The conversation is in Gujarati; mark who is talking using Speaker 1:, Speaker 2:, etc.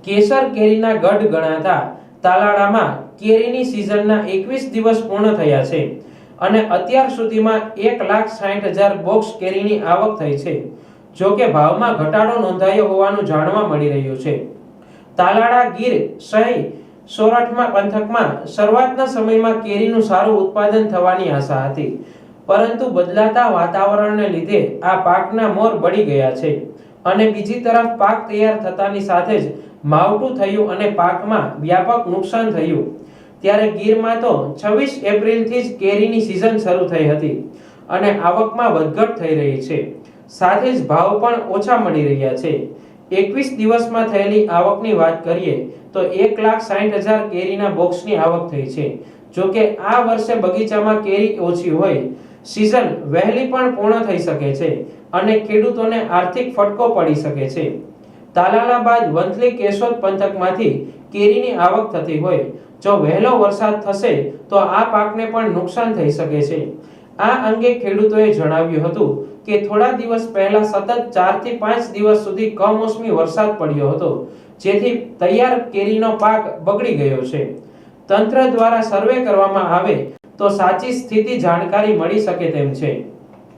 Speaker 1: કેસર કેરીના ગઢ ગણાતા તાલાળામાં કેરીની સિઝનના 21 દિવસ પૂર્ણ થયા છે અને અત્યાર સુધીમાં 1,60,000 બોક્સ કેરીની આવક થઈ છે। જો કે ભાવમાં ઘટાડો નોંધાયો હોવાનું જાણવા મળી રહ્યું છે। તાલાળા ગીર સહિત સોરઠમાં પંથકમાં શરૂઆતના સમયમાં કેરીનું સારું ઉત્પાદન થવાની આશા હતી, પરંતુ બદલાતા વાતાવરણને લીધે આ પાકના મોર બળી ગયા છે અને બીજી તરફ પાક તૈયાર થતાની સાથે જ માવઠું થયું અને પાકમાં વ્યાપક નુકસાન થયું। ત્યારે ગીરમાં તો 26 એપ્રિલથી જ કેરીની સિઝન શરૂ થઈ હતી અને આવકમાં વધઘટ થઈ રહી છે, સાથે જ ભાવ પણ ઓછા મળી રહ્યા છે। 21 દિવસમાં થયેલી આવકની વાત કરીએ તો 1,60,000 કેરીના બોક્સની આવક થઈ છે। જો કે આ વર્ષે બગીચામાં કેરી ઓછી હોય, સિઝન વહેલી પણ પૂર્ણ થઈ શકે છે અને ખેડૂતોને આર્થિક ફટકો પડી શકે છે। તાલાલા બાદ વંથલી કેશોદ પંથકમાંથી કેરીની આવક થતી હોય, જો વહેલો વરસાદ થશે તો આ પાકને પણ નુકસાન થઈ શકે છે। આ અંગે ખેડૂતોએ જણાવ્યું હતું કે થોડા દિવસ પહેલા સતત 4 થી 5 દિવસ સુધી કમોસમી વરસાદ પડ્યો હતો, જેથી તૈયાર કેરીનો પાક બગડી ગયો છે। તંત્ર દ્વારા સર્વે કરવામાં આવે તો સાચી સ્થિતિ જાણકારી મળી શકે તેમ છે।